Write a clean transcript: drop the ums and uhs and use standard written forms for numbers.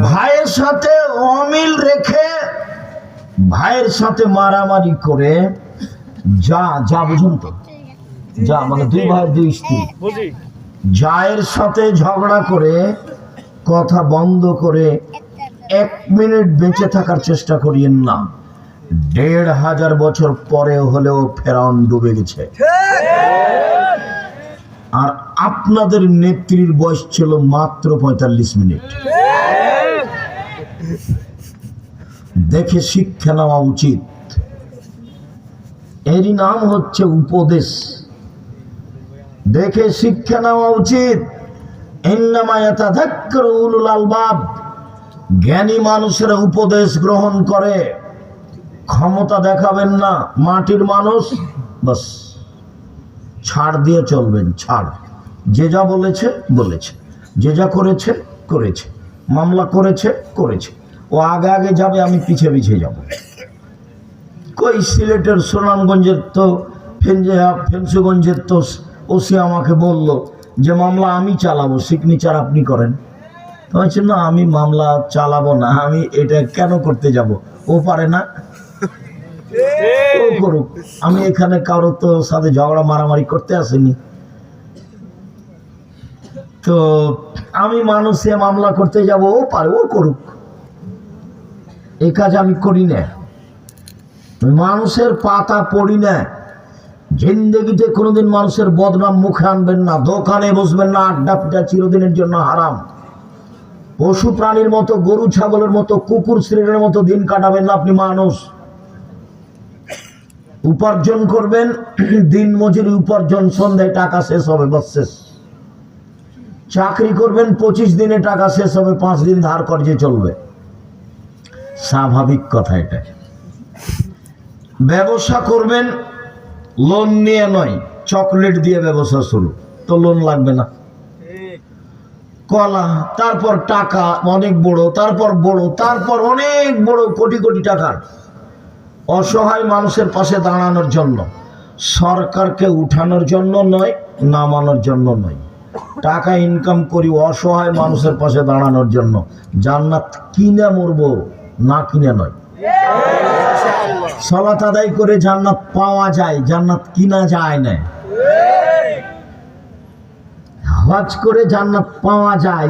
ভাইয়ের সাথে অমিল রেখে ভাইয়ের সাথে মারামারি করে যা বুঝুন তো, যা মানে দুই ভাই দুই স্ত্রী, জায়ের সাথে ঝগড়া করে কথা বন্ধ করে 1 মিনিট বেঁচে থাকার চেষ্টা করিয়েন না। 1500 বছর পরে হলেও ফেরাউন ডুবে গেছে। আর আপনাদের নেত্রীর বয়স ছিল মাত্র 45 মিনিট। দেখে শিক্ষা নেওয়া উচিত। এরই নাম হচ্ছে উপদেশ। দেখে শিক্ষা নেওয়া উচিত। ইন্নামা ইয়াতাযাক্কারু উলুল আলবাব। জ্ঞানী মানুষেরা উপদেশ গ্রহণ করে। ক্ষমতা দেখাবেন না। মাটির মানুষ, বাস ছাড় দিয়ে চলবেন। ছাড়, যে যা বলেছে বলেছে, যে যা করেছে করেছে, মামলা করেছে করেছে। ও আগে আগে যাবে, আমি পিছে পিছে যাব। কই সিলেটের সুনামগঞ্জের তো ফেন্সুগঞ্জের তো ওসি আমাকে বলল যে মামলা আমি চালাবো, সিগনেচার আপনি করেন। তো বলছি না, আমি মামলা চালাবো না, আমি এটা কেন করতে যাব? ও পারে না, ও করুক। আমি এখানে কারো তো সাথে ঝগড়া মারামারি করতে আসিনি। তো আমি মানুষে মামলা করতে যাব, ও পারে, ও করুক। এই কাজ আমি করি না। মানুষের পাতা পড়ি না। জিন্দেগিতে কোনোদিন মানুষের বদনাম মুখে আনবেন না। দোকানে বসবেন না, আড্ডা পিটা চিরদিনের জন্য হারাম। পশু প্রাণীর মতো, গরু ছাগলের মতো, কুকুর শ্রেণীর মতো দিন কাটাবেন না। আপনি মানুষ, উপার্জন করবেন, দিন মজুরি উপার্জন, সন্ধ্যায় টাকা শেষ হবে, বস শেষ। চাকরি করবেন, 25 দিনে টাকা শেষ হবে, 5 দিন ধার কর্জে চলবে। স্বাভাবিক কথা এটা। ব্যবসা করবেন, লোন নিয়ে নয়, চকলেট দিয়ে ব্যবসা শুরু, তো লোন লাগবে না। কলা, তারপর টাকা অনেক বড়, তারপর বড়, তারপর অনেক বড়, কোটি কোটি টাকার। অসহায় মানুষের পাশে দাঁড়ানোর জন্য, সরকারকে উঠানোর জন্য নয়, নামানোর জন্য নয়। টাকা ইনকাম করি অসহায় মানুষের পাশে দাঁড়ানোর জন্য। জান্নাত কিনে মরবো, না কিনে নয়। সালাত আদায় করে জান্নাত পাওয়া যায়, জান্নাত কিনা যায় না। হজ করে জান্নাত পাওয়া যায়।